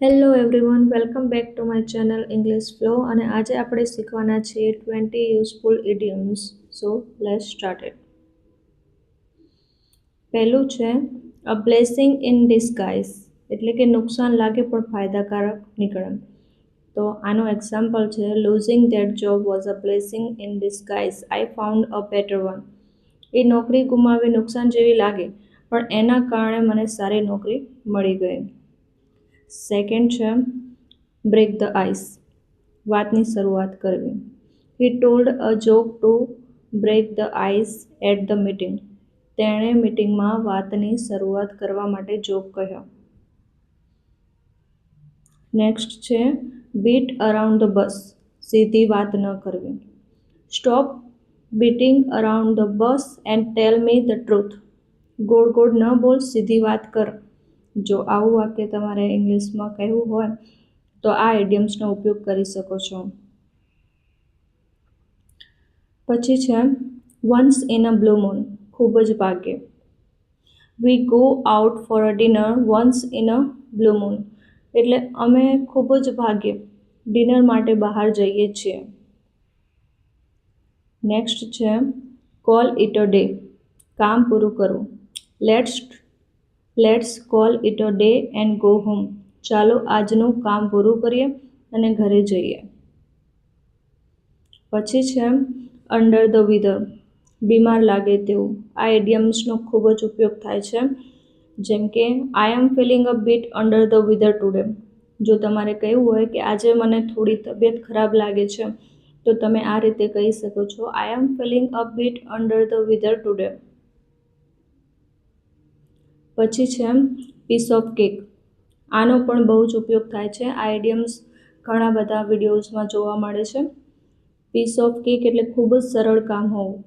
Hello everyone, welcome back to my channel English flow. અને આજે આપણે શીખવાના છીએ 20 useful idioms. So let's start it. પહેલું છે અ બ્લેસિંગ ઇન ડિસ્ગાઇઝ, એટલે કે નુકસાન લાગે પણ ફાયદાકારક નીકળે. તો આનું એક્ઝામ્પલ છે losing that job was a blessing in disguise, I found a better one. એ નોકરી ગુમાવવી નુકસાન જેવી લાગે, પણ એના કારણે મને સારી નોકરી મળી ગઈ. સેકન્ડ છે બ્રેક ધ આઈસ, વાતની શરૂઆત કરવી. He told a joke to break the ice at the meeting. તેણે મીટિંગમાં વાતની શરૂઆત કરવા માટે જોક કહ્યો. નેક્સ્ટ છે બીટ અરાઉન્ડ ધ બસ, સીધી વાત ન કરવી. Stop beating around the bush and tell me the truth. ગોળ ગોળ ન બોલ, સીધી વાત કર. જો આવું વાક્ય તમારે ઇંગ્લિશમાં કહેવું હોય તો આ ઇડિયમ્સનો ઉપયોગ કરી શકો છો. પછી છે once in a blue moon, ખૂબ જ ભાગ્યે. We go out for a dinner once in a blue moon, એટલે અમે ખૂબ જ ભાગ્યે ડિનર માટે બહાર જઈએ છીએ. નેક્સ્ટ છે કોલ ઇટ અ ડે, કામ પૂરું કરવું. Let's call it a day and go home. ચાલો આજનું કામ પૂરું કરીએ અને ઘરે જઈએ. પછી છે અંડર ધ વેધર, બીમાર લાગે તેવું. આ ઇડિયમ્સનો ખૂબ જ ઉપયોગ થાય છે. જેમ કે I am feeling a bit under the weather today. જો તમારે કહેવું હોય કે આજે મને થોડી તબિયત ખરાબ લાગે છે, તો તમે આ રીતે કહી શકો છો, I am feeling a bit under the weather today. પછી છે પીસ ઓફ કેક, આનો પણ બહુ જ ઉપયોગ થાય છે. આ ઇડિયમ્સ ઘણા બધા વિડીયોઝમાં જોવા મળે છે. પીસ ઓફ કેક એટલે ખૂબ જ સરળ કામ હોવું.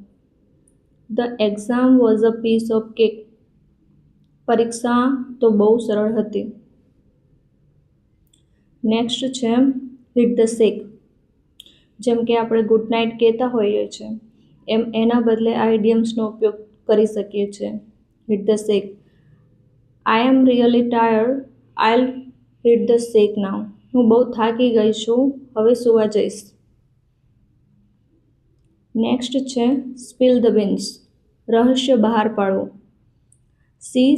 The exam was a piece of cake. પરીક્ષા તો બહુ સરળ હતી. નેક્સ્ટ છે હિટ ધ શેક, જેમ કે આપણે ગુડ નાઇટ કહેતા હોઈએ છીએ એમ એના બદલે આ ઇડિયમ્સનો ઉપયોગ કરી શકીએ છીએ. Hit the sack. I am really tired, I'll hit the sack now. હું બહુ થાકી ગઈ છું, હવે સૂવા જઈશ. નેક્સ્ટ છે સ્પિલ ધ બીન્સ, રહસ્ય બહાર પાડવું. She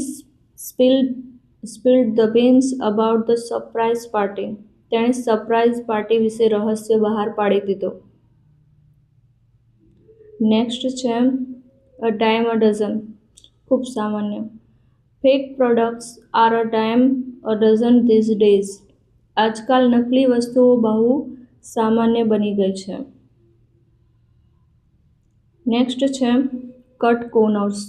spilled the beans about the surprise party. તેણે સરપ્રાઇઝ પાર્ટી વિશે રહસ્ય બહાર પાડી દીધું. નેક્સ્ટ છે અ ડાયમ અ ડઝન, ખૂબ સામાન્ય. Fake products are a dime a dozen these days. આજકાલ નકલી વસ્તુઓ બહુ સામાન્ય બની ગઈ છે. નેક્સ્ટ છે કટ કોર્નર્સ,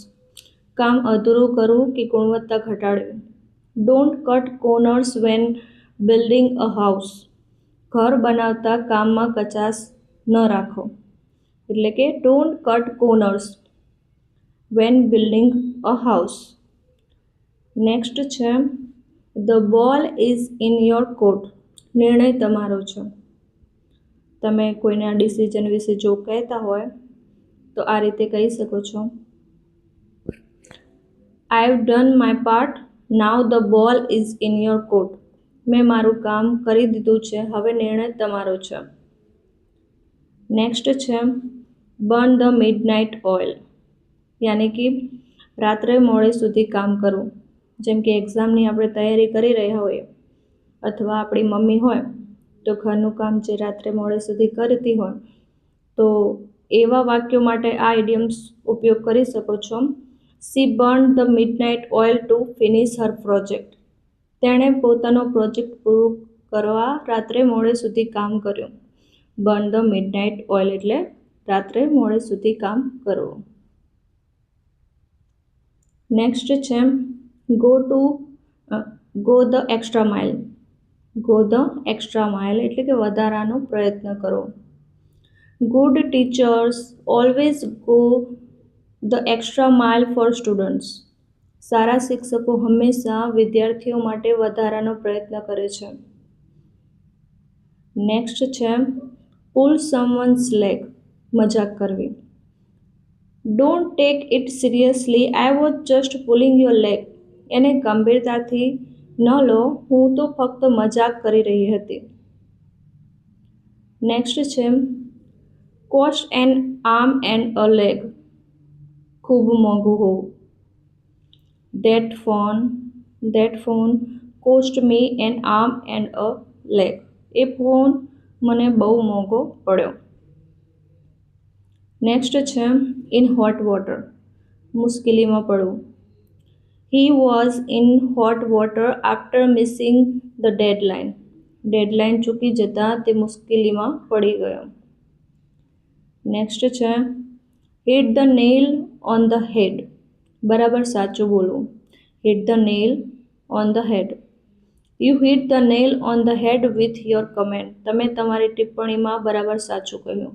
કામ અધૂરું કરવું કે ગુણવત્તા ઘટાડવી. Don't cut corners when building a house. ઘર બનાવતા કામમાં કચાશ ન રાખો. એટલે કે don't cut corners when building a house. Next છે the ball is in your court. નિર્ણય તમારો છે. તમે કોઈના ડિસિઝન વિશે જો કહેતા હોય તો આ રીતે કહી શકો છો, I have done my part, now the ball is in your court. મેં મારું કામ કરી દીધું છે, હવે નિર્ણય તમારો છે. નેક્સ્ટ છે બર્ન ધ મિડનાઇટ ઓઇલ, યાની કે રાત્રે મોડે સુધી કામ કરવું. જેમ કે એક્ઝામની આપણે તૈયારી કરી રહ્યા હોઈએ, અથવા આપણી મમ્મી હોય તો ઘરનું કામ જે રાત્રે મોડે સુધી કરતી હોય, તો એવા વાક્યો માટે આ ઇડિયમ્સ ઉપયોગ કરી શકો છો. She burn the midnight oil to finish her project. તેણે પોતાનો પ્રોજેક્ટ પૂરું કરવા રાત્રે મોડે સુધી કામ કર્યું. બર્ન ધ મિડનાઇટ ઓઇલ એટલે રાત્રે મોડે સુધી કામ કરવું. નેક્સ્ટ છે go the extra mile. Go the extra mile એટલે કે વધારાનો પ્રયત્ન કરો. Good teachers always go the extra mile for students. સારા શિક્ષકો હંમેશા વિદ્યાર્થીઓ માટે વધારાનો પ્રયત્ન કરે છે. નેક્સ્ટ છે પુલ સમવન્સ લેગ, મજાક કરવી. Don't take it seriously, I was just pulling your leg. એને ગંભીરતાથી ન લો, હું તો ફક્ત મજાક કરી રહી હતી. નેક્સ્ટ છે cost an arm and a leg. ખૂબ મોંઘું હોવું. That phone cost me an arm and a leg. A phone મને બહુ મોંઘો પડ્યો. નેક્સ્ટ છે ઇન હોટ વોટર. મુશ્કેલીમાં પડવું. He was in hot water after missing the deadline. Deadline ચૂકી જતાં તે મુશ્કેલીમાં પડી ગયો. નેક્સ્ટ છે hit the nail on the head. બરાબર સાચું બોલવું. Hit the nail on the head. You hit the nail on the head with your comment. તમે તમારી ટિપ્પણીમાં બરાબર સાચું કહ્યું.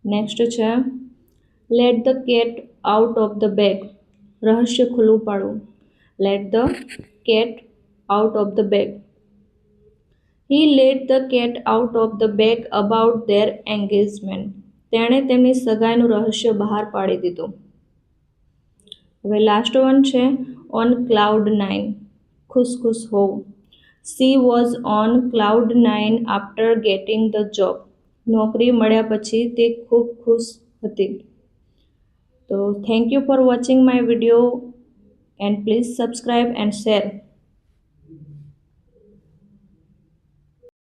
નેક્સ્ટ છે let the cat out of the bag. રહસ્ય ખુલ્લું પાડવું. Let the cat out of the bag. He let the cat out of the bag about their engagement. તેણે તેમની સગાઈનું રહસ્ય બહાર પાડી દીધું. હવે લાસ્ટ વન છે ઓન ક્લાઉડ 9. ખુશ હોવું. She was on cloud 9 after getting the job. નોકરી મળ્યા પછી તે ખૂબ ખુશ હતી. તો thank you for watching my video and please subscribe and share.